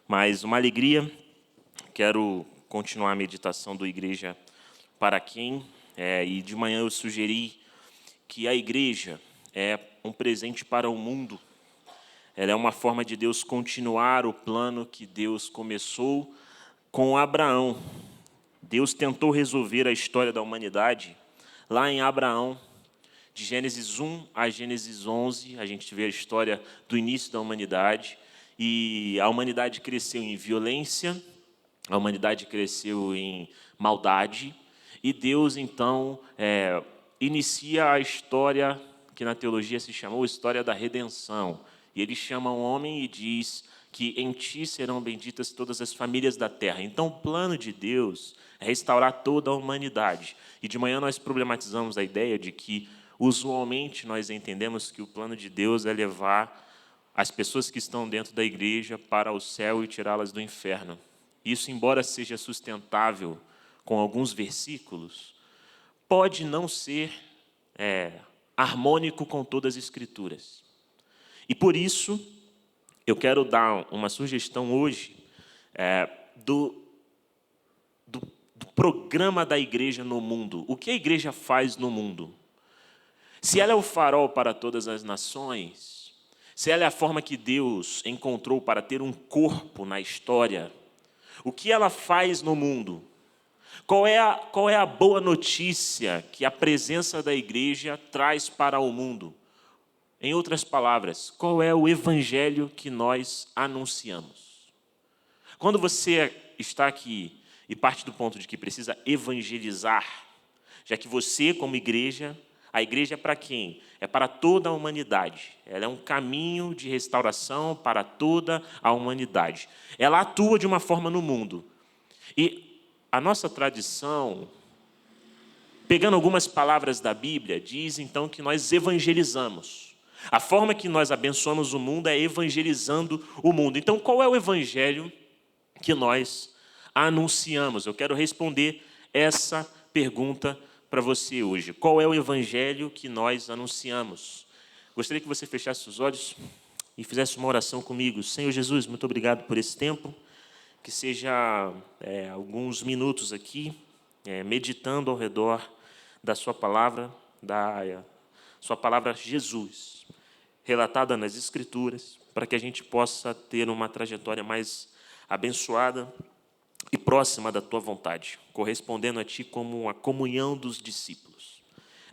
Mas uma alegria. Quero continuar a meditação do Igreja para Quem. E de manhã eu sugeri que a igreja é um presente para o mundo. Ela é uma forma de Deus continuar o plano que Deus começou com Abraão. Deus tentou resolver a história da humanidade lá em Abraão. De Gênesis 1 a Gênesis 11, a gente vê a história do início da humanidade. E a humanidade cresceu em violência, a humanidade cresceu em maldade. E Deus, então, inicia a história que na teologia se chamou história da redenção. E ele chama o homem e diz que em ti serão benditas todas as famílias da terra. Então, o plano de Deus é restaurar toda a humanidade. E de manhã nós problematizamos a ideia de que, usualmente, nós entendemos que o plano de Deus é levar as pessoas que estão dentro da igreja para o céu e tirá-las do inferno. Isso, embora seja sustentável com alguns versículos, pode não ser harmônico com todas as Escrituras. E por isso, eu quero dar uma sugestão hoje do programa da igreja no mundo. O que a igreja faz no mundo? Se ela é o farol para todas as nações, se ela é a forma que Deus encontrou para ter um corpo na história, o que ela faz no mundo? Qual é a boa notícia que a presença da igreja traz para o mundo? Em outras palavras, qual é o evangelho que nós anunciamos? Quando você está aqui e parte do ponto de que precisa evangelizar, já que você, como igreja, a igreja é para quem? É para toda a humanidade. Ela é um caminho de restauração para toda a humanidade. Ela atua de uma forma no mundo. E a nossa tradição, pegando algumas palavras da Bíblia, diz então que nós evangelizamos. A forma que nós abençoamos o mundo é evangelizando o mundo. Então, qual é o evangelho que nós anunciamos? Eu quero responder essa pergunta para você hoje. Qual é o evangelho que nós anunciamos? Gostaria que você fechasse os olhos e fizesse uma oração comigo. Senhor Jesus, muito obrigado por esse tempo. Que seja alguns minutos aqui, meditando ao redor da sua palavra, sua palavra Jesus, relatada nas Escrituras, para que a gente possa ter uma trajetória mais abençoada e próxima da tua vontade, correspondendo a ti como a comunhão dos discípulos.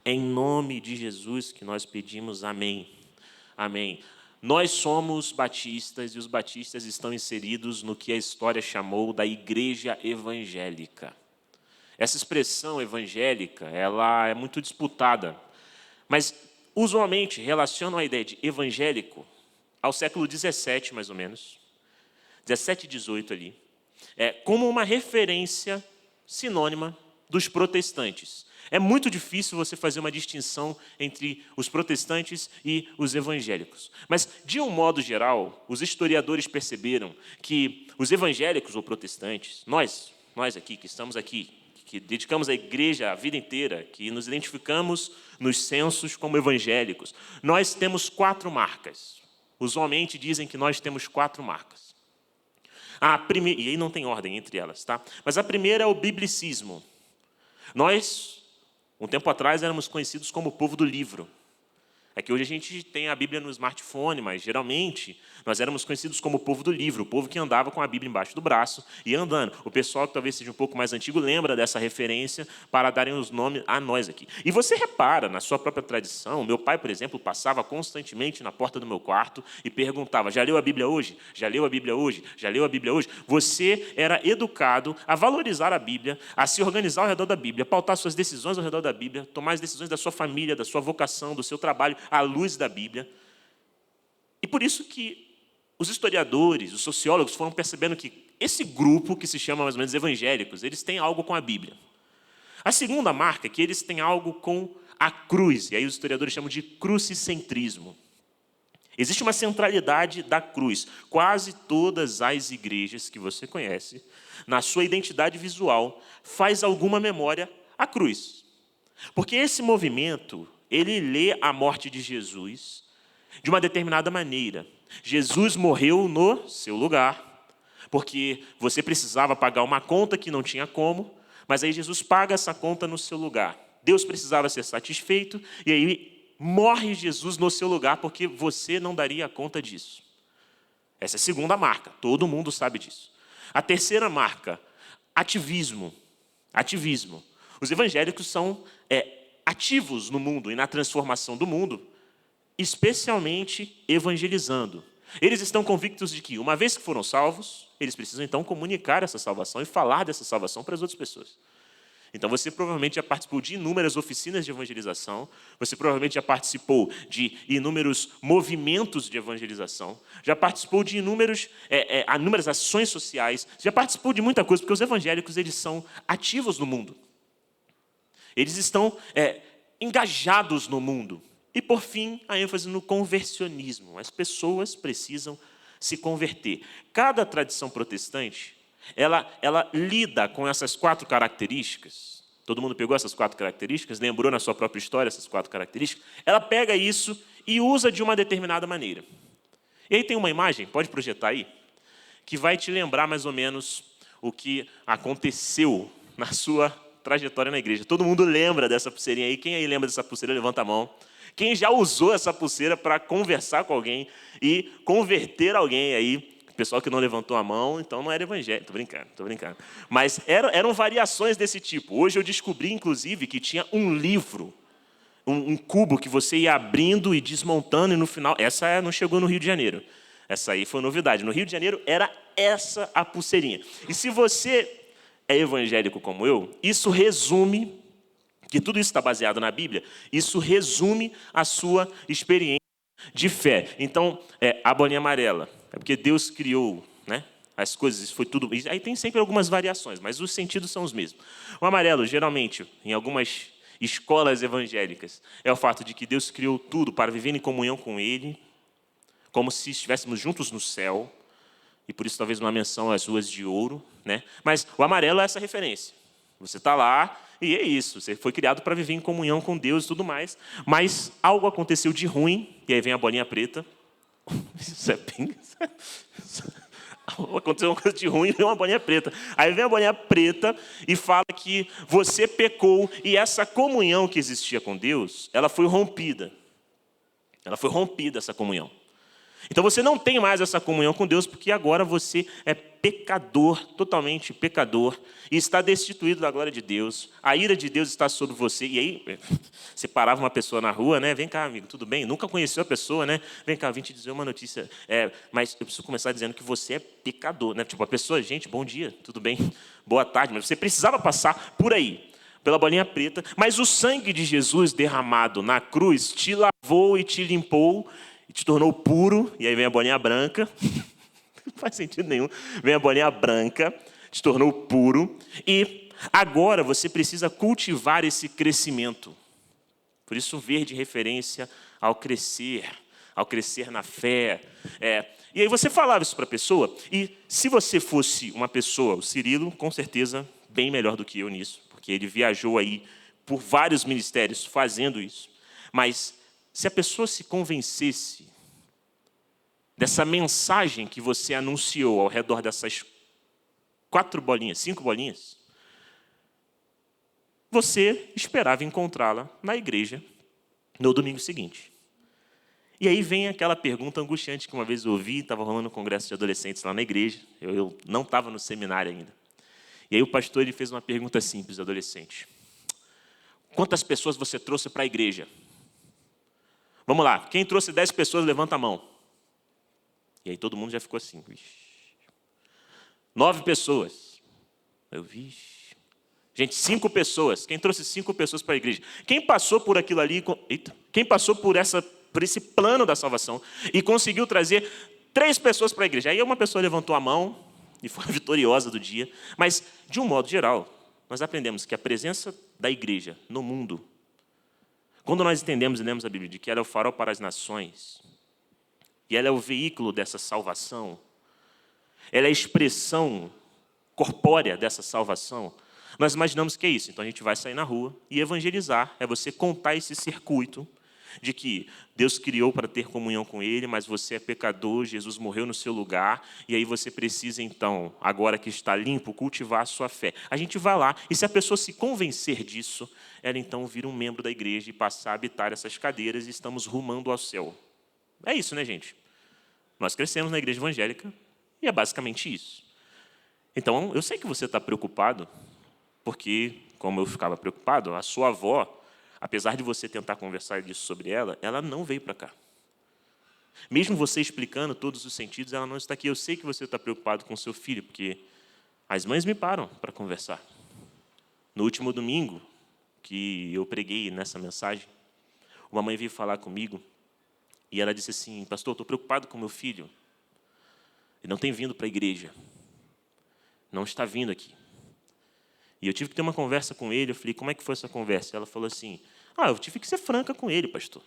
Em nome de Jesus que nós pedimos, amém. Amém. Nós somos batistas e os batistas estão inseridos no que a história chamou da igreja evangélica. Essa expressão evangélica, ela é muito disputada, mas usualmente relacionam a ideia de evangélico ao século 17, mais ou menos, 17 e 18 ali, como uma referência sinônima dos protestantes. É muito difícil você fazer uma distinção entre os protestantes e os evangélicos. Mas, de um modo geral, os historiadores perceberam que os evangélicos ou protestantes, nós aqui, que estamos aqui, que dedicamos a igreja a vida inteira, que nos identificamos nos censos como evangélicos, nós temos 4 marcas. Usualmente dizem que nós temos 4 marcas. E aí não tem ordem entre elas, tá? Mas a primeira é o biblicismo. Nós, um tempo atrás, éramos conhecidos como o povo do livro. É que hoje a gente tem a Bíblia no smartphone, mas geralmente nós éramos conhecidos como o povo do livro, o povo que andava com a Bíblia embaixo do braço e andando. O pessoal que talvez seja um pouco mais antigo lembra dessa referência para darem os nomes a nós aqui. E você repara, na sua própria tradição, meu pai, por exemplo, passava constantemente na porta do meu quarto e perguntava, já leu a Bíblia hoje? Já leu a Bíblia hoje? Já leu a Bíblia hoje? Você era educado a valorizar a Bíblia, a se organizar ao redor da Bíblia, pautar suas decisões ao redor da Bíblia, tomar as decisões da sua família, da sua vocação, do seu trabalho, à luz da Bíblia. E por isso que os historiadores, os sociólogos foram percebendo que esse grupo, que se chama mais ou menos evangélicos, eles têm algo com a Bíblia. A segunda marca é que eles têm algo com a cruz, e aí os historiadores chamam de crucicentrismo. Existe uma centralidade da cruz. Quase todas as igrejas que você conhece, na sua identidade visual, faz alguma memória à cruz. Porque esse movimento, ele lê a morte de Jesus de uma determinada maneira. Jesus morreu no seu lugar, porque você precisava pagar uma conta que não tinha como, mas aí Jesus paga essa conta no seu lugar. Deus precisava ser satisfeito, e aí morre Jesus no seu lugar, porque você não daria conta disso. Essa é a segunda marca, todo mundo sabe disso. A terceira marca, ativismo. Ativismo. Os evangélicos são ativos no mundo e na transformação do mundo, especialmente evangelizando. Eles estão convictos de que, uma vez que foram salvos, eles precisam então comunicar essa salvação e falar dessa salvação para as outras pessoas. Então você provavelmente já participou de inúmeras oficinas de evangelização, você provavelmente já participou de inúmeros movimentos de evangelização, já participou de inúmeras ações sociais, já participou de muita coisa, porque os evangélicos eles são ativos no mundo. Eles estão engajados no mundo. E, por fim, a ênfase no conversionismo. As pessoas precisam se converter. Cada tradição protestante, ela lida com essas 4 características. Todo mundo pegou essas 4 características, lembrou na sua própria história essas 4 características. Ela pega isso e usa de uma determinada maneira. E aí tem uma imagem, pode projetar aí, que vai te lembrar mais ou menos o que aconteceu na sua trajetória na igreja. Todo mundo lembra dessa pulseirinha aí? Quem aí lembra dessa pulseira? Levanta a mão. Quem já usou essa pulseira para conversar com alguém e converter alguém aí? O pessoal que não levantou a mão, então não era evangélico. Estou brincando. Mas eram variações desse tipo. Hoje eu descobri, inclusive, que tinha um livro, um cubo que você ia abrindo e desmontando, e no final... Essa não chegou no Rio de Janeiro. Essa aí foi novidade. No Rio de Janeiro era essa a pulseirinha. E se você é evangélico como eu, isso resume... que tudo isso está baseado na Bíblia, isso resume a sua experiência de fé. Então, a bolinha amarela, é porque Deus criou, né, as coisas, isso foi tudo. Aí tem sempre algumas variações, mas os sentidos são os mesmos. O amarelo, geralmente, em algumas escolas evangélicas, é o fato de que Deus criou tudo para viver em comunhão com Ele, como se estivéssemos juntos no céu, e por isso talvez uma menção às ruas de ouro, né? Mas o amarelo é essa referência. Você está lá, e é isso, você foi criado para viver em comunhão com Deus e tudo mais, mas algo aconteceu de ruim, e aí vem a bolinha preta. Isso é bem... Aconteceu uma coisa de ruim e vem uma bolinha preta. Aí vem a bolinha preta e fala que você pecou, e essa comunhão que existia com Deus, ela foi rompida. Ela foi rompida, essa comunhão. Então você não tem mais essa comunhão com Deus, porque agora você é pecador, totalmente pecador, e está destituído da glória de Deus. A ira de Deus está sobre você. E aí, você parava uma pessoa na rua, né? Vem cá, amigo, tudo bem? Nunca conheceu a pessoa, né? Vem cá, vim te dizer uma notícia. Mas eu preciso começar dizendo que você é pecador, né? Tipo, a pessoa, gente, bom dia, tudo bem? Boa tarde. Mas você precisava passar por aí, pela bolinha preta. Mas o sangue de Jesus derramado na cruz te lavou e te limpou, e te tornou puro, e aí vem a bolinha branca, não faz sentido nenhum, vem a bolinha branca, te tornou puro, e agora você precisa cultivar esse crescimento. Por isso, verde referência ao crescer na fé. E aí você falava isso para a pessoa, e se você fosse uma pessoa, o Cirilo, com certeza, bem melhor do que eu nisso, porque ele viajou aí por vários ministérios fazendo isso, mas se a pessoa se convencesse dessa mensagem que você anunciou ao redor dessas 4 bolinhas, 5 bolinhas, você esperava encontrá-la na igreja no domingo seguinte. E aí vem aquela pergunta angustiante que uma vez eu ouvi, estava rolando um congresso de adolescentes lá na igreja, eu não estava no seminário ainda. E aí o pastor ele fez uma pergunta simples, adolescente. Quantas pessoas você trouxe para a igreja? Vamos lá, quem trouxe 10 pessoas, levanta a mão. E aí todo mundo já ficou assim. 9 pessoas. Eu vi. Gente, 5 pessoas. Quem trouxe 5 pessoas para a igreja? Quem passou por aquilo ali? Quem passou por esse plano da salvação e conseguiu trazer 3 pessoas para a igreja? Aí uma pessoa levantou a mão e foi a vitoriosa do dia. Mas, de um modo geral, nós aprendemos que a presença da igreja no mundo, quando nós entendemos e lemos a Bíblia de que ela é o farol para as nações, e ela é o veículo dessa salvação, ela é a expressão corpórea dessa salvação, nós imaginamos que é isso. Então a gente vai sair na rua e evangelizar é você contar esse circuito de que Deus criou para ter comunhão com Ele, mas você é pecador, Jesus morreu no seu lugar, e aí você precisa, então, agora que está limpo, cultivar a sua fé. A gente vai lá, e se a pessoa se convencer disso, ela então vira um membro da igreja e passa a habitar essas cadeiras e estamos rumando ao céu. É isso, né, gente? Nós crescemos na igreja evangélica e é basicamente isso. Então, eu sei que você está preocupado, porque, como eu ficava preocupado, a sua avó, apesar de você tentar conversar disso sobre ela, ela não veio para cá. Mesmo você explicando todos os sentidos, ela não está aqui. Eu sei que você está preocupado com seu filho, porque as mães me param para conversar. No último domingo, que eu preguei nessa mensagem, uma mãe veio falar comigo, e ela disse assim: pastor, estou preocupado com meu filho. Ele não tem vindo para a igreja. Não está vindo aqui. E eu tive que ter uma conversa com ele. Eu falei: como é que foi essa conversa? Ela falou assim: eu tive que ser franca com ele, pastor.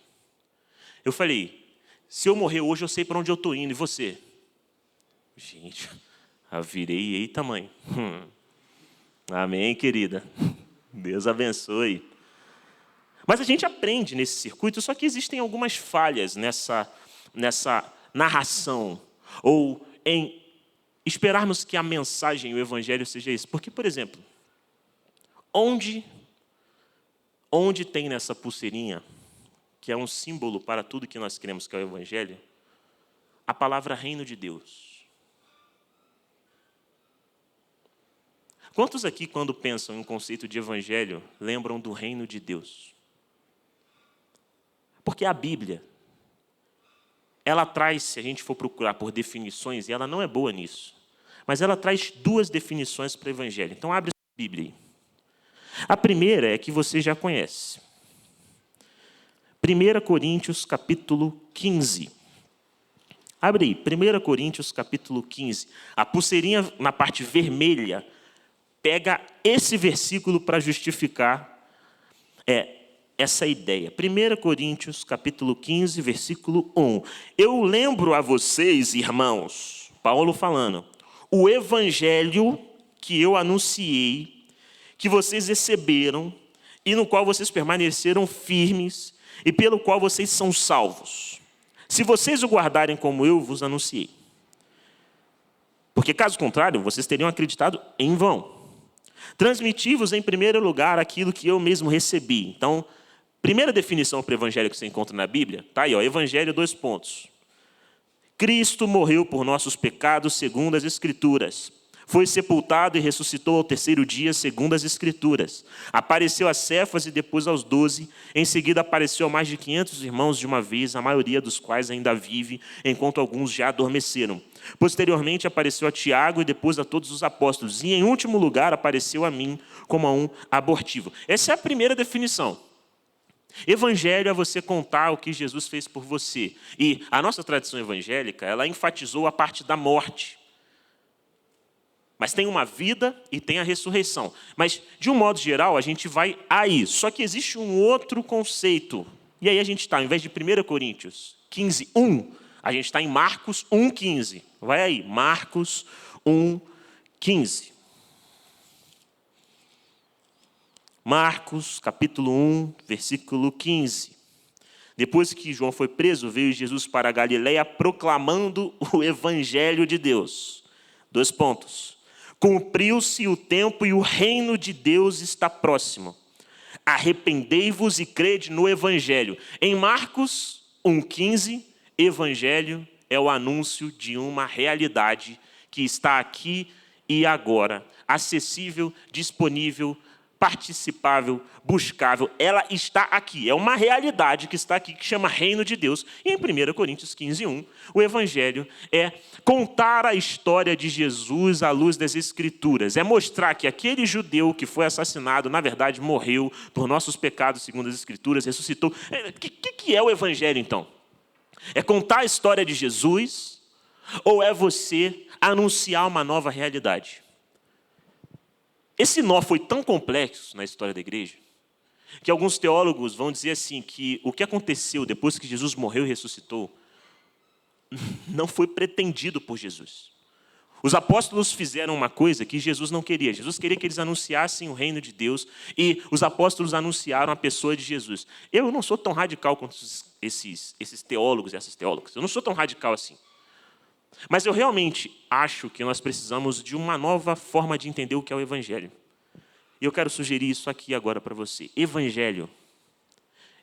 Eu falei: se eu morrer hoje, eu sei para onde eu estou indo. E você? Gente, eu virei: eita, mãe. Amém, querida. Deus abençoe. Mas a gente aprende nesse circuito, só que existem algumas falhas nessa narração, ou em esperarmos que a mensagem, o evangelho seja isso. Porque, por exemplo, onde tem nessa pulseirinha, que é um símbolo para tudo que nós cremos que é o evangelho, a palavra reino de Deus? Quantos aqui, quando pensam em um conceito de evangelho, lembram do reino de Deus? Porque a Bíblia, ela traz, se a gente for procurar por definições, e ela não é boa nisso, mas ela traz duas definições para o evangelho. Então, abre a Bíblia aí. A primeira é que você já conhece. 1 Coríntios, capítulo 15. Abre aí, 1 Coríntios, capítulo 15. A pulseirinha na parte vermelha pega esse versículo para justificar essa ideia. 1 Coríntios, capítulo 15, versículo 1. Eu lembro a vocês, irmãos, Paulo falando, o evangelho que eu anunciei, que vocês receberam, e no qual vocês permaneceram firmes, e pelo qual vocês são salvos, se vocês o guardarem como eu vos anunciei. Porque, caso contrário, vocês teriam acreditado em vão. Transmiti-vos, em primeiro lugar, aquilo que eu mesmo recebi. Então, primeira definição para o evangelho que você encontra na Bíblia, está aí, evangelho, 2 pontos. Cristo morreu por nossos pecados, segundo as Escrituras. Foi sepultado e ressuscitou ao 3º dia, segundo as Escrituras. Apareceu a Cefas e depois aos 12. Em seguida apareceu a mais de 500 irmãos de uma vez, a maioria dos quais ainda vive, enquanto alguns já adormeceram. Posteriormente apareceu a Tiago e depois a todos os apóstolos. E em último lugar apareceu a mim como a um abortivo. Essa é a primeira definição. Evangelho é você contar o que Jesus fez por você. E a nossa tradição evangélica, ela enfatizou a parte da morte. Mas tem uma vida e tem a ressurreição. Mas, de um modo geral, a gente vai aí. Só que existe um outro conceito. E aí a gente está, ao invés de 1 Coríntios 15, 1, a gente está em Marcos 1, 15. Vai aí, Marcos 1, 15. Marcos, capítulo 1, versículo 15. Depois que João foi preso, veio Jesus para a Galileia proclamando o evangelho de Deus. 2 pontos. Cumpriu-se o tempo e o reino de Deus está próximo. Arrependei-vos e crede no evangelho. Em Marcos 1,15, evangelho é o anúncio de uma realidade que está aqui e agora, acessível, disponível, participável, buscável. Ela está aqui. É uma realidade que está aqui, que chama Reino de Deus. E em 1 Coríntios 15, 1, o Evangelho é contar a história de Jesus à luz das Escrituras. É mostrar que aquele judeu que foi assassinado, na verdade, morreu por nossos pecados, segundo as Escrituras, ressuscitou. O que é o Evangelho, então? É contar a história de Jesus ou é você anunciar uma nova realidade? Esse nó foi tão complexo na história da igreja que alguns teólogos vão dizer assim que o que aconteceu depois que Jesus morreu e ressuscitou não foi pretendido por Jesus. Os apóstolos fizeram uma coisa que Jesus não queria. Jesus queria que eles anunciassem o reino de Deus e os apóstolos anunciaram a pessoa de Jesus. Eu não sou tão radical quanto esses teólogos e essas teólogas. Eu não sou tão radical assim. Mas eu realmente acho que nós precisamos de uma nova forma de entender o que é o Evangelho. E eu quero sugerir isso aqui agora para você. Evangelho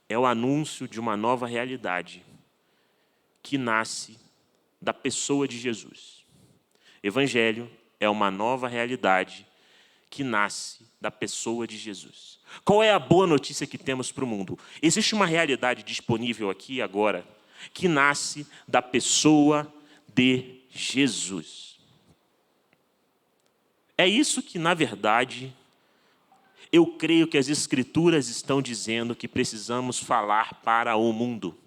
é o anúncio de uma nova realidade que nasce da pessoa de Jesus. Evangelho é uma nova realidade que nasce da pessoa de Jesus. Qual é a boa notícia que temos para o mundo? Existe uma realidade disponível aqui agora que nasce da pessoa de Jesus. É isso que, na verdade, eu creio que as Escrituras estão dizendo que precisamos falar para o mundo.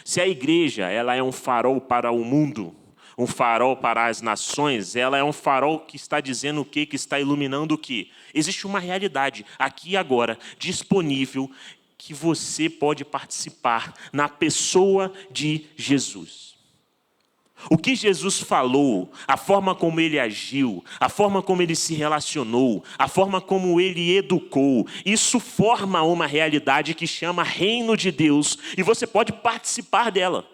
Se a igreja ela é um farol para o mundo, um farol para as nações, ela é um farol que está dizendo o quê? Que está iluminando o quê? Existe uma realidade aqui e agora, disponível, que você pode participar na pessoa de Jesus. O que Jesus falou, a forma como ele agiu, a forma como ele se relacionou, a forma como ele educou, isso forma uma realidade que chama Reino de Deus e você pode participar dela.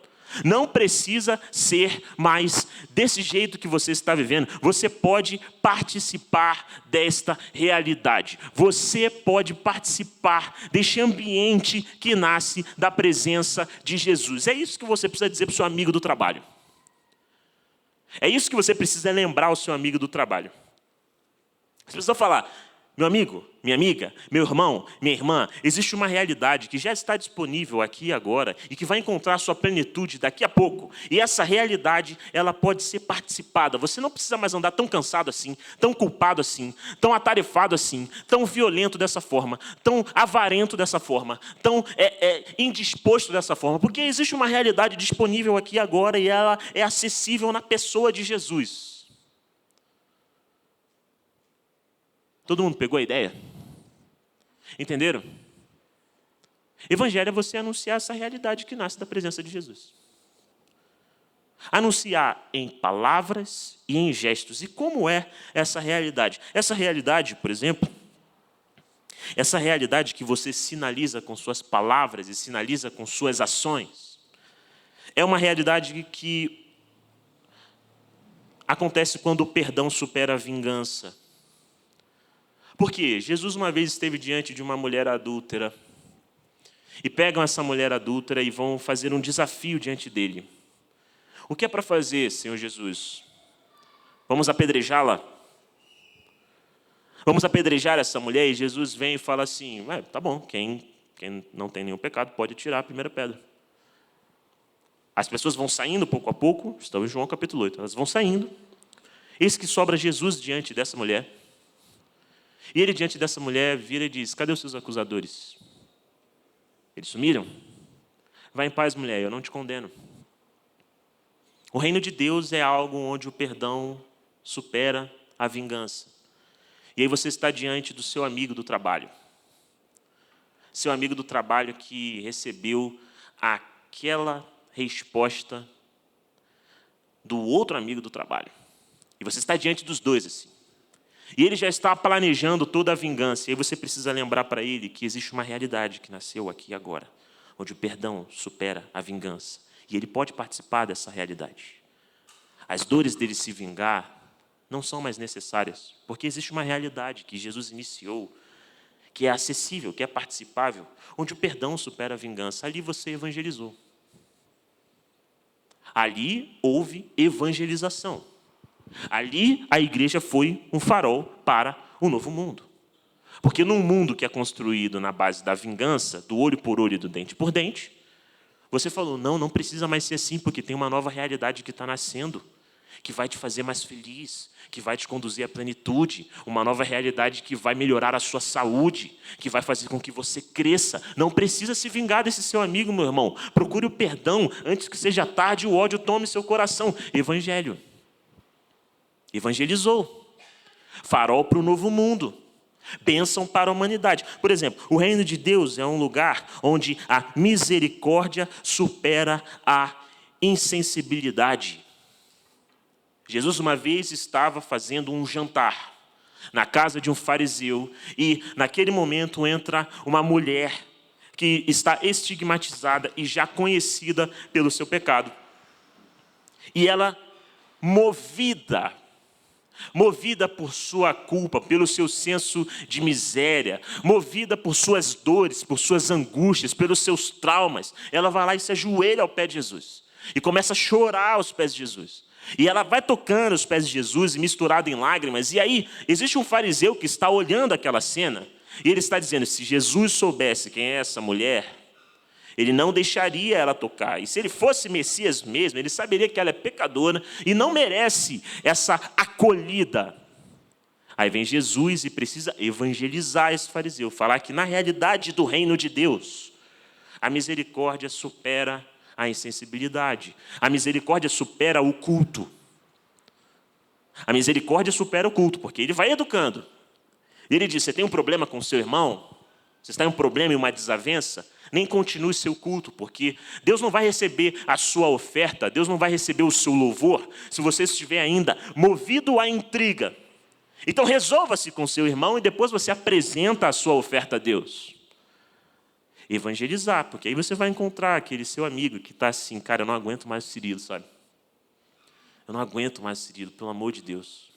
Não precisa ser mais desse jeito que você está vivendo. Você pode participar desta realidade. Você pode participar deste ambiente que nasce da presença de Jesus. É isso que você precisa dizer para o seu amigo do trabalho. É isso que você precisa lembrar ao seu amigo do trabalho. Você precisa falar, meu amigo, minha amiga, meu irmão, minha irmã, existe uma realidade que já está disponível aqui e agora e que vai encontrar sua plenitude daqui a pouco. E essa realidade, ela pode ser participada. Você não precisa mais andar tão cansado assim, tão culpado assim, tão atarefado assim, tão violento dessa forma, tão avarento dessa forma, tão indisposto dessa forma. Porque existe uma realidade disponível aqui e agora e ela é acessível na pessoa de Jesus. Todo mundo pegou a ideia? Entenderam? Evangelho é você anunciar essa realidade que nasce da presença de Jesus. Anunciar em palavras e em gestos. E como é essa realidade? Essa realidade, por exemplo, essa realidade que você sinaliza com suas palavras e sinaliza com suas ações, é uma realidade que acontece quando o perdão supera a vingança. Por quê? Jesus uma vez esteve diante de uma mulher adúltera e pegam essa mulher adúltera e vão fazer um desafio diante dele. O que é para fazer, Senhor Jesus? Vamos apedrejá-la? Vamos apedrejar essa mulher? E Jesus vem e fala assim, tá bom, quem não tem nenhum pecado pode tirar a primeira pedra. As pessoas vão saindo pouco a pouco, estão em João capítulo 8, elas vão saindo. Eis que sobra Jesus diante dessa mulher. E ele, diante dessa mulher, vira e diz, cadê os seus acusadores? Eles sumiram? Vai em paz, mulher, eu não te condeno. O reino de Deus é algo onde o perdão supera a vingança. E aí você está diante do seu amigo do trabalho. Seu amigo do trabalho que recebeu aquela resposta do outro amigo do trabalho. E você está diante dos dois assim. E ele já está planejando toda a vingança. E aí você precisa lembrar para ele que existe uma realidade que nasceu aqui agora, onde o perdão supera a vingança. E ele pode participar dessa realidade. As dores dele se vingar não são mais necessárias, porque existe uma realidade que Jesus iniciou, que é acessível, que é participável, onde o perdão supera a vingança. Ali você evangelizou. Ali houve evangelização. Ali a igreja foi um farol para o novo mundo. Porque num mundo que é construído na base da vingança, do olho por olho e do dente por dente, você falou, não precisa mais ser assim, porque tem uma nova realidade que está nascendo, que vai te fazer mais feliz, que vai te conduzir à plenitude, uma nova realidade que vai melhorar a sua saúde, que vai fazer com que você cresça. Não precisa se vingar desse seu amigo, meu irmão. Procure o perdão antes que seja tarde e o ódio tome seu coração. Evangelho. Evangelizou. Farol para o novo mundo. Bênção para a humanidade. Por exemplo, o reino de Deus é um lugar onde a misericórdia supera a insensibilidade. Jesus uma vez estava fazendo um jantar na casa de um fariseu e naquele momento entra uma mulher que está estigmatizada e já conhecida pelo seu pecado. E ela, movida por sua culpa, pelo seu senso de miséria, movida por suas dores, por suas angústias, pelos seus traumas, ela vai lá e se ajoelha ao pé de Jesus e começa a chorar aos pés de Jesus. E ela vai tocando os pés de Jesus e misturado em lágrimas. E aí existe um fariseu que está olhando aquela cena e ele está dizendo: se Jesus soubesse quem é essa mulher, ele não deixaria ela tocar. E se ele fosse Messias mesmo, ele saberia que ela é pecadora e não merece essa acolhida. Aí vem Jesus e precisa evangelizar esse fariseu, falar que na realidade do reino de Deus, a misericórdia supera a insensibilidade. A misericórdia supera o culto. A misericórdia supera o culto, porque ele vai educando. Ele diz: você tem um problema com o seu irmão? Você está em um problema e uma desavença? Nem continue seu culto, porque Deus não vai receber a sua oferta, Deus não vai receber o seu louvor, se você estiver ainda movido à intriga. Então resolva-se com seu irmão e depois você apresenta a sua oferta a Deus. Evangelizar, porque aí você vai encontrar aquele seu amigo que está assim: cara, eu não aguento mais o Cirilo, sabe? Eu não aguento mais o Cirilo, pelo amor de Deus.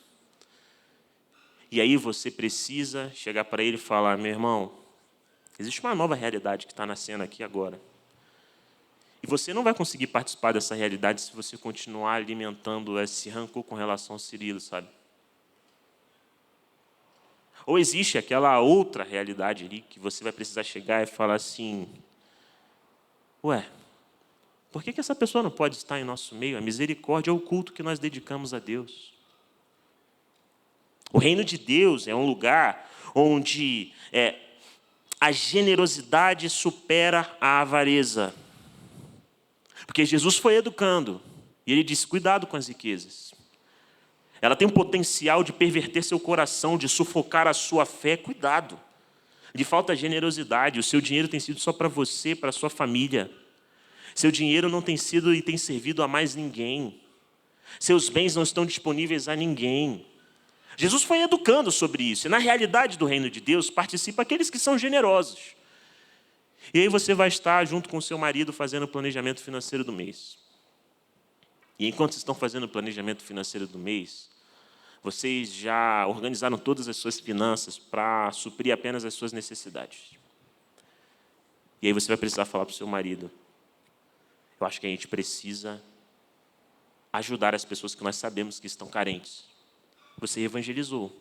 E aí você precisa chegar para ele e falar: meu irmão, existe uma nova realidade que está nascendo aqui agora. E você não vai conseguir participar dessa realidade se você continuar alimentando esse rancor com relação ao Cirilo, sabe? Ou existe aquela outra realidade ali que você vai precisar chegar e falar assim: ué, por que essa pessoa não pode estar em nosso meio? A misericórdia é o culto que nós dedicamos a Deus. O reino de Deus é um lugar onde a generosidade supera a avareza. Porque Jesus foi educando, e ele disse: cuidado com as riquezas. Ela tem um potencial de perverter seu coração, de sufocar a sua fé. Cuidado. Lhe falta generosidade. O seu dinheiro tem sido só para você, para a sua família. Seu dinheiro não tem sido e tem servido a mais ninguém. Seus bens não estão disponíveis a ninguém. Jesus foi educando sobre isso. E na realidade do reino de Deus, participa aqueles que são generosos. E aí você vai estar junto com o seu marido fazendo o planejamento financeiro do mês. E enquanto vocês estão fazendo o planejamento financeiro do mês, vocês já organizaram todas as suas finanças para suprir apenas as suas necessidades. E aí você vai precisar falar para o seu marido: eu acho que a gente precisa ajudar as pessoas que nós sabemos que estão carentes. Você evangelizou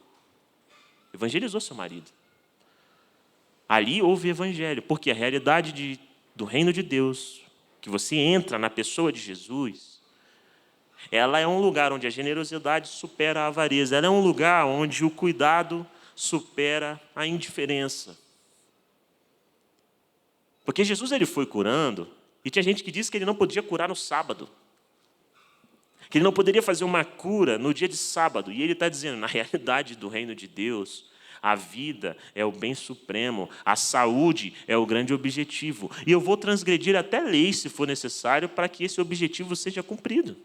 seu marido. Ali houve evangelho, porque a realidade do reino de Deus, que você entra na pessoa de Jesus, ela é um lugar onde a generosidade supera a avareza. Ela é um lugar onde o cuidado supera a indiferença. Porque Jesus ele foi curando, e tinha gente que disse que ele não podia curar no sábado. Que ele não poderia fazer uma cura no dia de sábado. E ele está dizendo: na realidade do reino de Deus, a vida é o bem supremo, a saúde é o grande objetivo. E eu vou transgredir até leis, se for necessário, para que esse objetivo seja cumprido.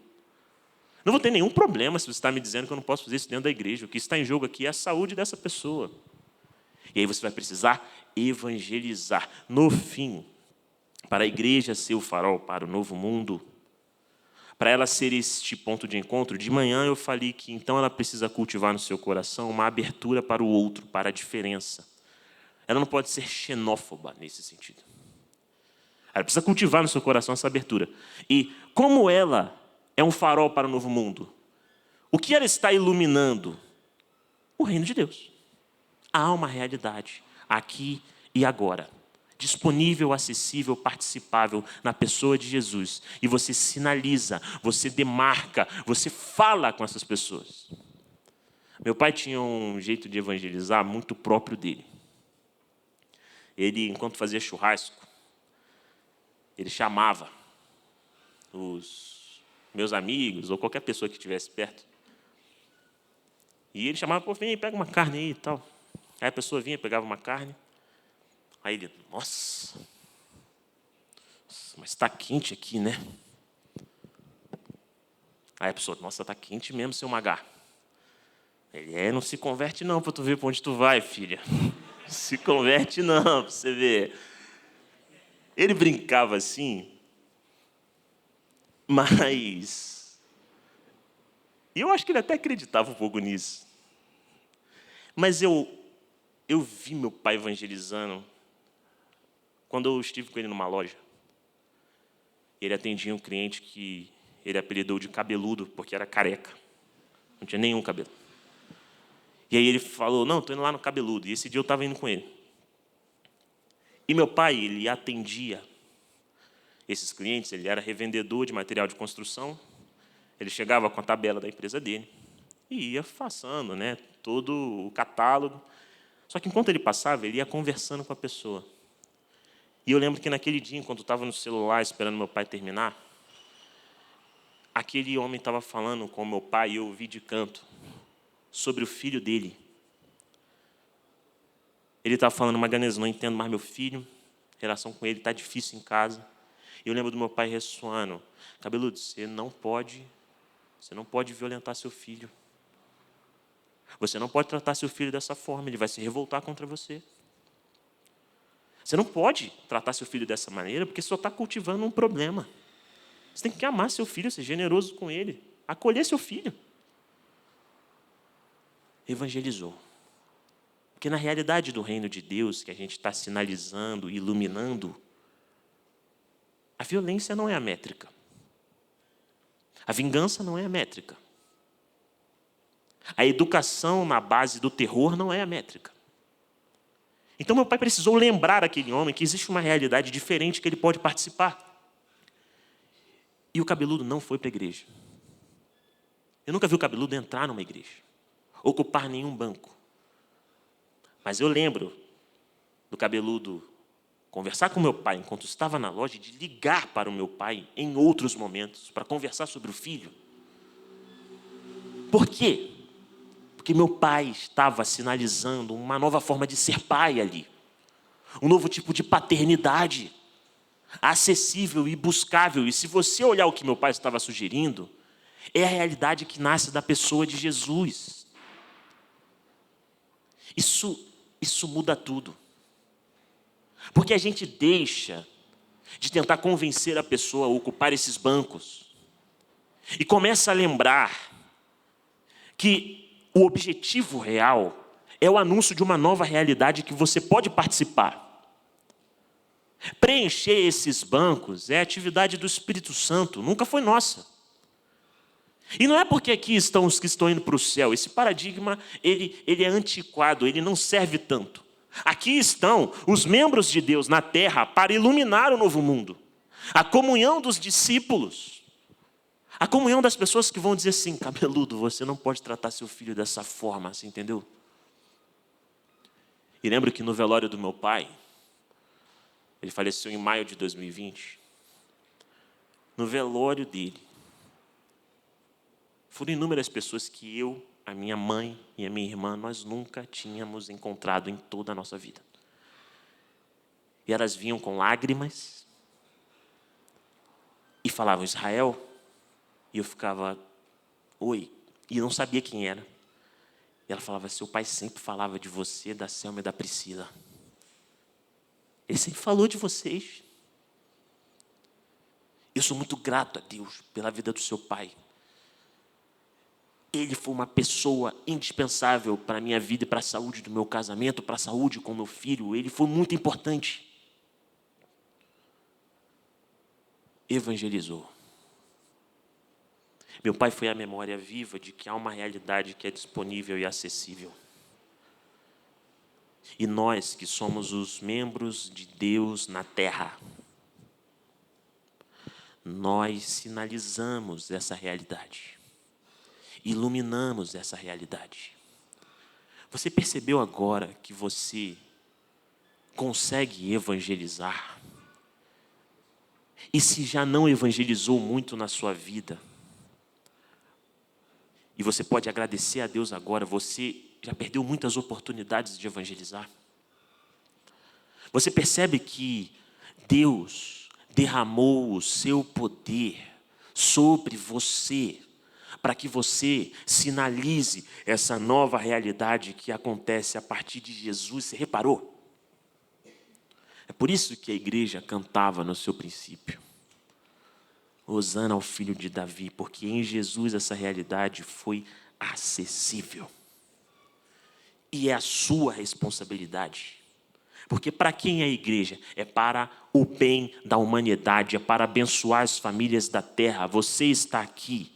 Não vou ter nenhum problema se você está me dizendo que eu não posso fazer isso dentro da igreja. O que está em jogo aqui é a saúde dessa pessoa. E aí você vai precisar evangelizar. No fim, para a igreja ser o farol para o novo mundo, para ela ser este ponto de encontro, de manhã eu falei que então ela precisa cultivar no seu coração uma abertura para o outro, para a diferença. Ela não pode ser xenófoba nesse sentido. Ela precisa cultivar no seu coração essa abertura. E como ela é um farol para o novo mundo, o que ela está iluminando? O reino de Deus. Há uma realidade aqui e agora, disponível, acessível, participável na pessoa de Jesus. E você sinaliza, você demarca, você fala com essas pessoas. Meu pai tinha um jeito de evangelizar muito próprio dele. Ele, enquanto fazia churrasco, ele chamava os meus amigos ou qualquer pessoa que estivesse perto. E ele chamava: pô, vem, pega uma carne aí e tal. Aí a pessoa vinha, pegava uma carne. Aí ele: nossa, mas está quente aqui, né? Aí a pessoa, nossa, tá quente mesmo, seu Magá. Ele não se converte não, para tu ver para onde tu vai, filha. Se converte não, para você ver. Ele brincava assim, mas eu acho que ele até acreditava um pouco nisso. Mas eu vi meu pai evangelizando quando eu estive com ele numa loja. Ele atendia um cliente que ele apelidou de cabeludo, porque era careca. Não tinha nenhum cabelo. E aí ele falou, não, estou indo lá no cabeludo. E esse dia eu estava indo com ele. E meu pai, ele atendia esses clientes, ele era revendedor de material de construção. Ele chegava com a tabela da empresa dele e ia passando, né, todo o catálogo. Só que enquanto ele passava, ele ia conversando com a pessoa. E eu lembro que naquele dia, enquanto eu estava no celular esperando meu pai terminar, aquele homem estava falando com meu pai e eu ouvi de canto sobre o filho dele. Ele estava falando, Magalhães, não entendo mais meu filho, a relação com ele está difícil em casa. E eu lembro do meu pai ressoando, cabeludo, você não pode violentar seu filho. Você não pode tratar seu filho dessa forma, ele vai se revoltar contra você. Você não pode tratar seu filho dessa maneira, porque só está cultivando um problema. Você tem que amar seu filho, ser generoso com ele, acolher seu filho. Evangelizou. Porque na realidade do reino de Deus, que a gente está sinalizando, iluminando, a violência não é a métrica. A vingança não é a métrica. A educação na base do terror não é a métrica. Então meu pai precisou lembrar aquele homem que existe uma realidade diferente que ele pode participar. E o cabeludo não foi para a igreja. Eu nunca vi o cabeludo entrar numa igreja, ocupar nenhum banco. Mas eu lembro do cabeludo conversar com meu pai enquanto estava na loja, de ligar para o meu pai em outros momentos para conversar sobre o filho. Por quê? Porque meu pai estava sinalizando uma nova forma de ser pai ali. Um novo tipo de paternidade, acessível e buscável. E se você olhar o que meu pai estava sugerindo, é a realidade que nasce da pessoa de Jesus. Isso muda tudo. Porque a gente deixa de tentar convencer a pessoa a ocupar esses bancos e começa a lembrar que o objetivo real é o anúncio de uma nova realidade que você pode participar. Preencher esses bancos é a atividade do Espírito Santo, nunca foi nossa. E não é porque aqui estão os que estão indo para o céu. Esse paradigma ele é antiquado, ele não serve tanto. Aqui estão os membros de Deus na terra para iluminar o novo mundo. A comunhão dos discípulos. A comunhão das pessoas que vão dizer assim, cabeludo, você não pode tratar seu filho dessa forma, você entendeu? E lembro que no velório do meu pai, ele faleceu em maio de 2020, no velório dele, foram inúmeras pessoas que eu, a minha mãe e a minha irmã, nós nunca tínhamos encontrado em toda a nossa vida. E elas vinham com lágrimas e falavam, Israel, e eu ficava, oi, e eu não sabia quem era. E ela falava, seu pai sempre falava de você, da Selma e da Priscila. Ele sempre falou de vocês. Eu sou muito grato a Deus pela vida do seu pai. Ele foi uma pessoa indispensável para a minha vida e para a saúde do meu casamento, para a saúde com meu filho. Ele foi muito importante. Evangelizou. Meu pai foi a memória viva de que há uma realidade que é disponível e acessível. E nós, que somos os membros de Deus na terra, nós sinalizamos essa realidade. Iluminamos essa realidade. Você percebeu agora que você consegue evangelizar? E se já não evangelizou muito na sua vida, e você pode agradecer a Deus agora, você já perdeu muitas oportunidades de evangelizar. Você percebe que Deus derramou o seu poder sobre você para que você sinalize essa nova realidade que acontece a partir de Jesus. Você reparou? É por isso que a igreja cantava no seu princípio: Hosana ao filho de Davi, porque em Jesus essa realidade foi acessível. E é a sua responsabilidade. Porque para quem é a igreja? É para o bem da humanidade, é para abençoar as famílias da terra. Você está aqui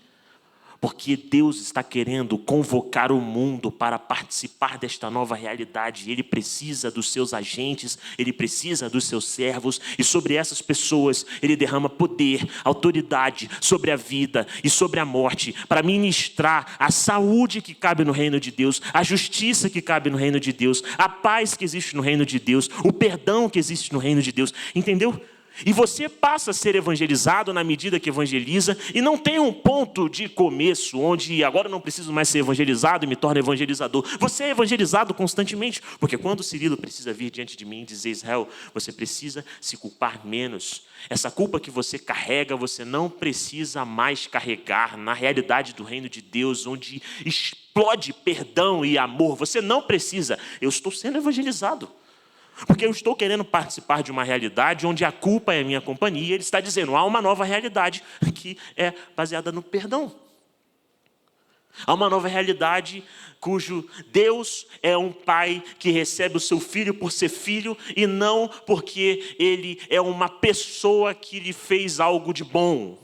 porque Deus está querendo convocar o mundo para participar desta nova realidade. Ele precisa dos seus agentes, ele precisa dos seus servos, e sobre essas pessoas ele derrama poder, autoridade sobre a vida e sobre a morte, para ministrar a saúde que cabe no reino de Deus, a justiça que cabe no reino de Deus, a paz que existe no reino de Deus, o perdão que existe no reino de Deus. Entendeu? E você passa a ser evangelizado na medida que evangeliza, e não tem um ponto de começo, onde agora eu não preciso mais ser evangelizado e me torno evangelizador. Você é evangelizado constantemente, porque quando Cirilo precisa vir diante de mim e dizer: Israel, você precisa se culpar menos. Essa culpa que você carrega, você não precisa mais carregar na realidade do reino de Deus, onde explode perdão e amor. Você não precisa. Eu estou sendo evangelizado. Porque eu estou querendo participar de uma realidade onde a culpa é a minha companhia. Ele está dizendo: há uma nova realidade que é baseada no perdão. Há uma nova realidade cujo Deus é um pai que recebe o seu filho por ser filho e não porque ele é uma pessoa que lhe fez algo de bom.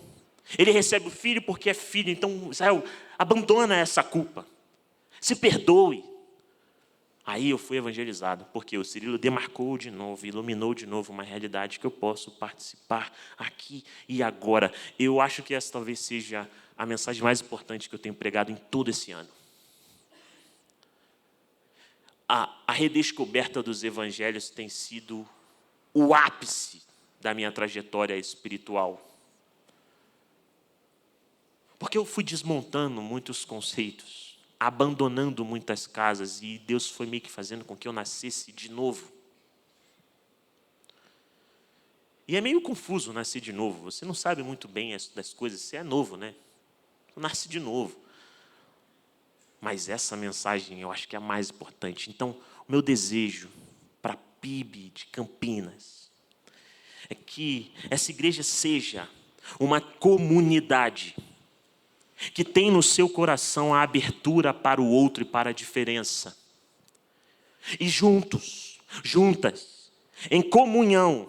Ele recebe o filho porque é filho. Então, Israel, abandona essa culpa. Se perdoe. Aí eu fui evangelizado, porque o Cirilo demarcou de novo, iluminou de novo uma realidade que eu posso participar aqui e agora. Eu acho que essa talvez seja a mensagem mais importante que eu tenho pregado em todo esse ano. A redescoberta dos evangelhos tem sido o ápice da minha trajetória espiritual. Porque eu fui desmontando muitos conceitos, abandonando muitas casas, e Deus foi meio que fazendo com que eu nascesse de novo. E é meio confuso nascer de novo. Você não sabe muito bem das coisas. Você é novo, né? Nasce de novo. Mas essa mensagem eu acho que é a mais importante. Então, o meu desejo para a PIB de Campinas é que essa igreja seja uma comunidade que tem no seu coração a abertura para o outro e para a diferença. E juntas, em comunhão,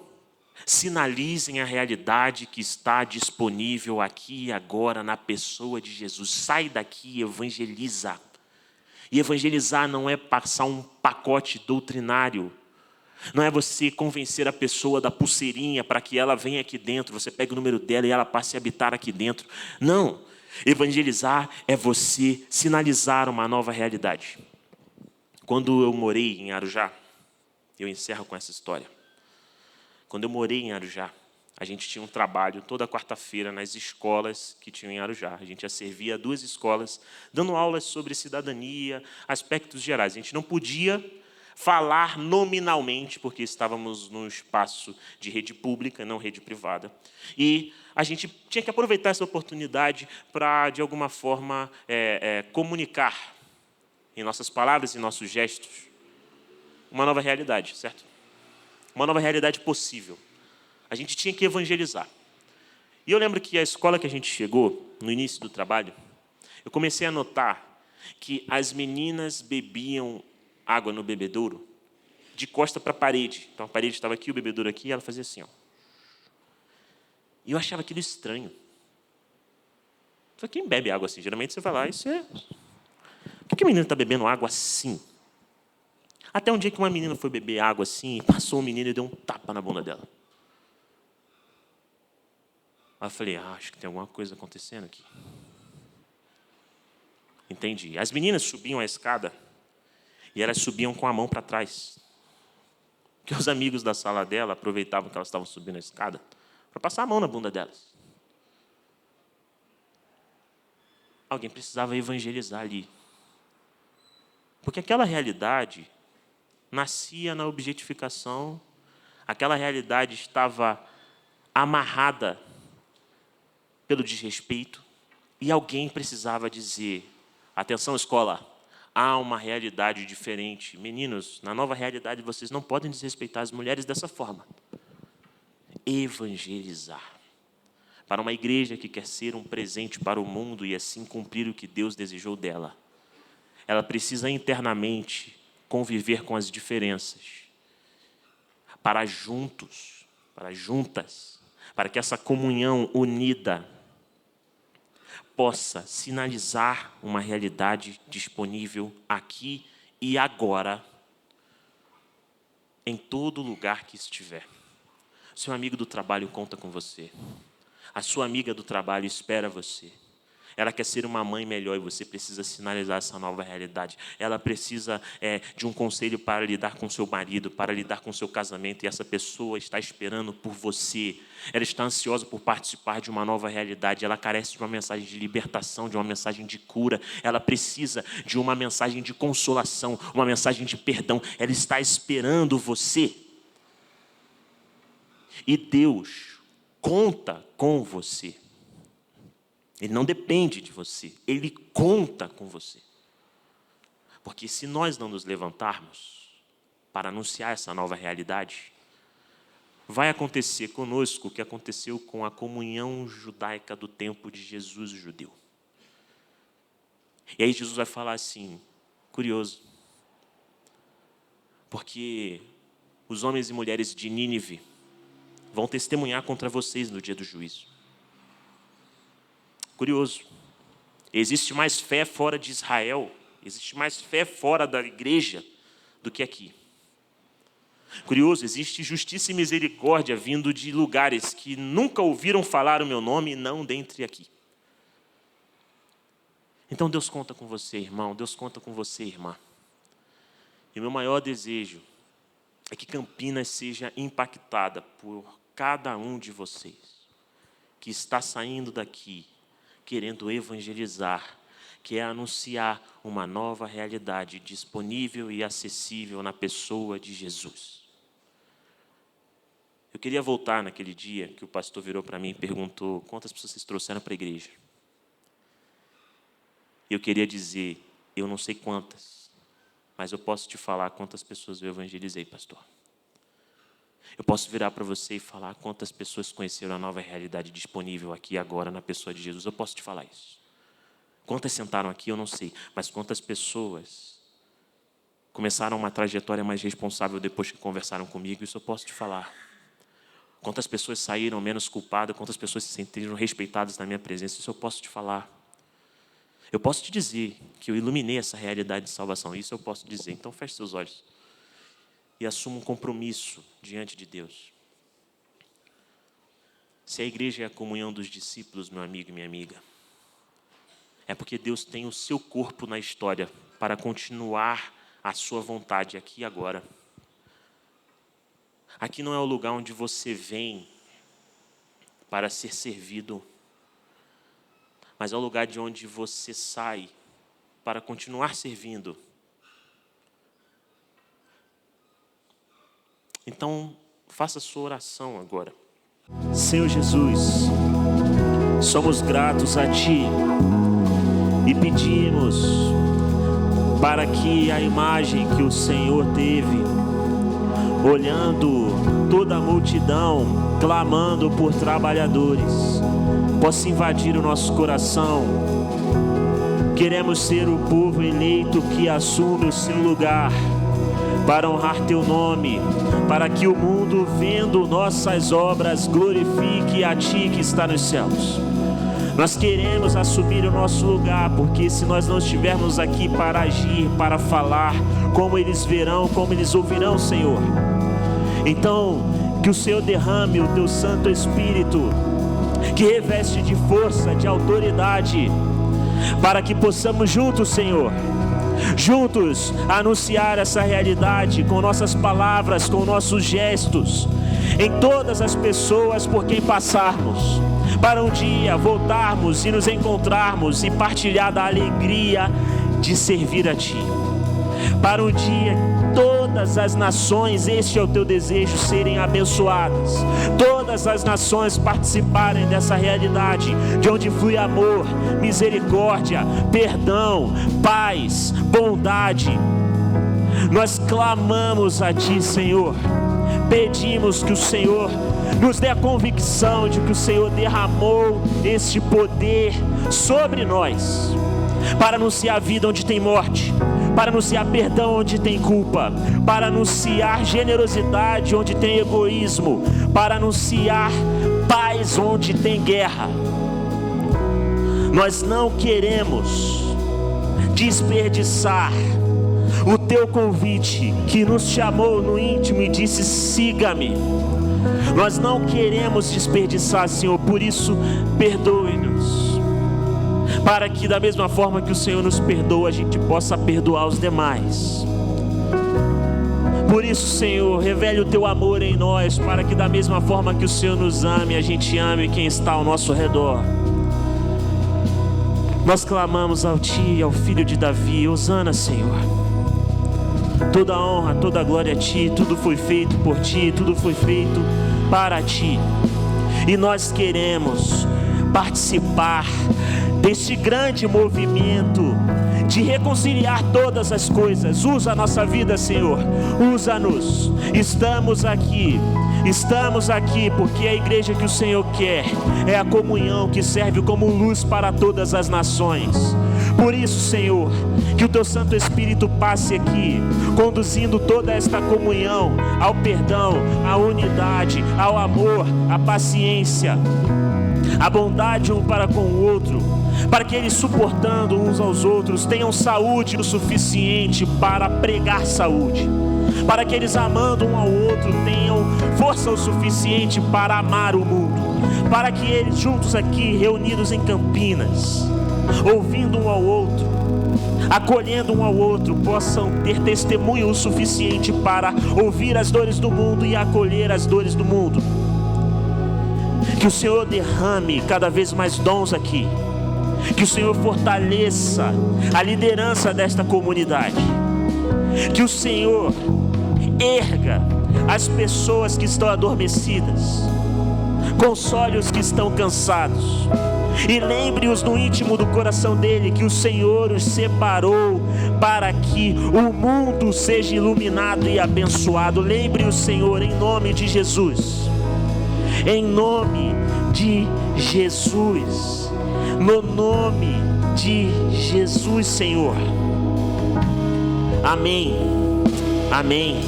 sinalizem a realidade que está disponível aqui e agora na pessoa de Jesus. Sai daqui e evangeliza. E evangelizar não é passar um pacote doutrinário. Não é você convencer a pessoa da pulseirinha para que ela venha aqui dentro, você pega o número dela e ela passe a habitar aqui dentro. Não. Evangelizar é você sinalizar uma nova realidade. Quando eu morei em Arujá, eu encerro com essa história. Quando eu morei em Arujá, a gente tinha um trabalho toda quarta-feira nas escolas que tinham em Arujá. A gente já servia 2 escolas, dando aulas sobre cidadania, aspectos gerais. A gente não podia falar nominalmente, porque estávamos num espaço de rede pública, não rede privada. E a gente tinha que aproveitar essa oportunidade para, de alguma forma, comunicar, em nossas palavras e nossos gestos, uma nova realidade, certo? Uma nova realidade possível. A gente tinha que evangelizar. E eu lembro que a escola que a gente chegou, no início do trabalho, eu comecei a notar que as meninas bebiam água no bebedouro de costa para a parede. Então a parede estava aqui, o bebedouro aqui, e ela fazia assim, ó. E eu achava aquilo estranho. Só quem bebe água assim? Geralmente você vai lá e você... Por que a menina está bebendo água assim? Até um dia que uma menina foi beber água assim, passou o menino e deu um tapa na bunda dela. Aí eu falei: acho que tem alguma coisa acontecendo aqui. Entendi. As meninas subiam a escada e elas subiam com a mão para trás. Porque os amigos da sala dela aproveitavam que elas estavam subindo a escada para passar a mão na bunda delas. Alguém precisava evangelizar ali. Porque aquela realidade nascia na objetificação, aquela realidade estava amarrada pelo desrespeito, E alguém precisava dizer: atenção, escola, há uma realidade diferente. Meninos, na nova realidade vocês não podem desrespeitar as mulheres dessa forma. Evangelizar. Para uma igreja que quer ser um presente para o mundo e assim cumprir o que Deus desejou dela, ela precisa internamente conviver com as diferenças, para juntas, para que essa comunhão unida possa sinalizar uma realidade disponível aqui e agora, em todo lugar que estiver. Seu amigo do trabalho conta com você. A sua amiga do trabalho espera você. Ela quer ser uma mãe melhor e você precisa sinalizar essa nova realidade. Ela precisa de um conselho para lidar com seu marido, para lidar com seu casamento, e essa pessoa está esperando por você. Ela está ansiosa por participar de uma nova realidade. Ela carece de uma mensagem de libertação, de uma mensagem de cura. Ela precisa de uma mensagem de consolação, uma mensagem de perdão. Ela está esperando você. E Deus conta com você. Ele não depende de você, Ele conta com você. Porque se nós não nos levantarmos para anunciar essa nova realidade, vai acontecer conosco o que aconteceu com a comunhão judaica do tempo de Jesus, o judeu. E aí Jesus vai falar assim, curioso, porque os homens e mulheres de Nínive vão testemunhar contra vocês no dia do juízo. Curioso, existe mais fé fora de Israel, existe mais fé fora da igreja do que aqui. Curioso, existe justiça e misericórdia vindo de lugares que nunca ouviram falar o meu nome e não dentre aqui. Então Deus conta com você, irmão, Deus conta com você, irmã. E meu maior desejo é que Campinas seja impactada por cada um de vocês que está saindo daqui querendo evangelizar, que é anunciar uma nova realidade disponível e acessível na pessoa de Jesus. Eu queria voltar naquele dia que o pastor virou para mim e perguntou quantas pessoas vocês trouxeram para a igreja. Eu queria dizer, eu não sei quantas, mas eu posso te falar quantas pessoas eu evangelizei, pastor. Eu posso virar para você e falar quantas pessoas conheceram a nova realidade disponível aqui agora na pessoa de Jesus. Eu posso te falar isso. Quantas sentaram aqui, eu não sei. Mas quantas pessoas começaram uma trajetória mais responsável depois que conversaram comigo, isso eu posso te falar. Quantas pessoas saíram menos culpadas, quantas pessoas se sentiram respeitadas na minha presença, isso eu posso te falar. Eu posso te dizer que eu iluminei essa realidade de salvação, isso eu posso dizer. Então feche seus olhos e assuma um compromisso diante de Deus. Se a igreja é a comunhão dos discípulos, meu amigo e minha amiga, é porque Deus tem o seu corpo na história para continuar a sua vontade aqui e agora. Aqui não é o lugar onde você vem para ser servido, mas é o lugar de onde você sai para continuar servindo. Então, faça a sua oração agora. Senhor Jesus, somos gratos a Ti e pedimos para que a imagem que o Senhor teve, olhando toda a multidão, clamando por trabalhadores, possa invadir o nosso coração. Queremos ser o povo eleito que assume o seu lugar, para honrar Teu nome, para que o mundo, vendo nossas obras, glorifique a Ti que está nos céus. Nós queremos assumir o nosso lugar, porque se nós não estivermos aqui para agir, para falar, como eles verão, como eles ouvirão, Senhor. Então, que o Senhor derrame o Teu Santo Espírito, que reveste de força, de autoridade, para que possamos juntos, Senhor, juntos anunciar essa realidade com nossas palavras, com nossos gestos, em todas as pessoas por quem passarmos, para um dia voltarmos e nos encontrarmos e partilhar da alegria de servir a Ti. para um dia todas as nações, este é o teu desejo, serem abençoadas, todas as nações participarem dessa realidade, de onde flui amor, misericórdia, perdão, paz, bondade. Nós clamamos a Ti, Senhor, pedimos que o Senhor nos dê a convicção de que o Senhor derramou este poder sobre nós, para anunciar vida onde tem morte, para anunciar perdão onde tem culpa, para anunciar generosidade onde tem egoísmo, para anunciar paz onde tem guerra. Nós não queremos desperdiçar o teu convite, que nos chamou no íntimo e disse: siga-me. Nós não queremos desperdiçar, Senhor, por isso perdoe-nos, para que da mesma forma que o Senhor nos perdoa, a gente possa perdoar os demais. Por isso, Senhor, revele o teu amor em nós, para que da mesma forma que o Senhor nos ame, a gente ame quem está ao nosso redor. Nós clamamos ao Ti, ao Filho de Davi: hosana, Senhor. Toda honra, toda glória a Ti, tudo foi feito por Ti, tudo foi feito para Ti. E nós queremos participar deste grande movimento de reconciliar todas as coisas. Usa a nossa vida, Senhor, usa-nos. Estamos aqui porque a igreja que o Senhor quer é a comunhão que serve como luz para todas as nações. Por isso, Senhor, que o Teu Santo Espírito passe aqui, conduzindo toda esta comunhão ao perdão, à unidade, ao amor, à paciência, à bondade um para com o outro, para que eles, suportando uns aos outros, tenham saúde o suficiente para pregar saúde, para que eles, amando um ao outro, tenham força o suficiente para amar o mundo, para que eles juntos aqui, reunidos em Campinas, ouvindo um ao outro, acolhendo um ao outro, possam ter testemunho o suficiente para ouvir as dores do mundo e acolher as dores do mundo. Que o Senhor derrame cada vez mais dons aqui, que o Senhor fortaleça a liderança desta comunidade, que o Senhor erga as pessoas que estão adormecidas, console os que estão cansados, e lembre-os no íntimo do coração dele que o Senhor os separou para que o mundo seja iluminado e abençoado. Lembre-os, Senhor, em nome de Jesus, em nome de Jesus, no nome de Jesus, Senhor. Amém, amém,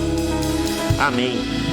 amém.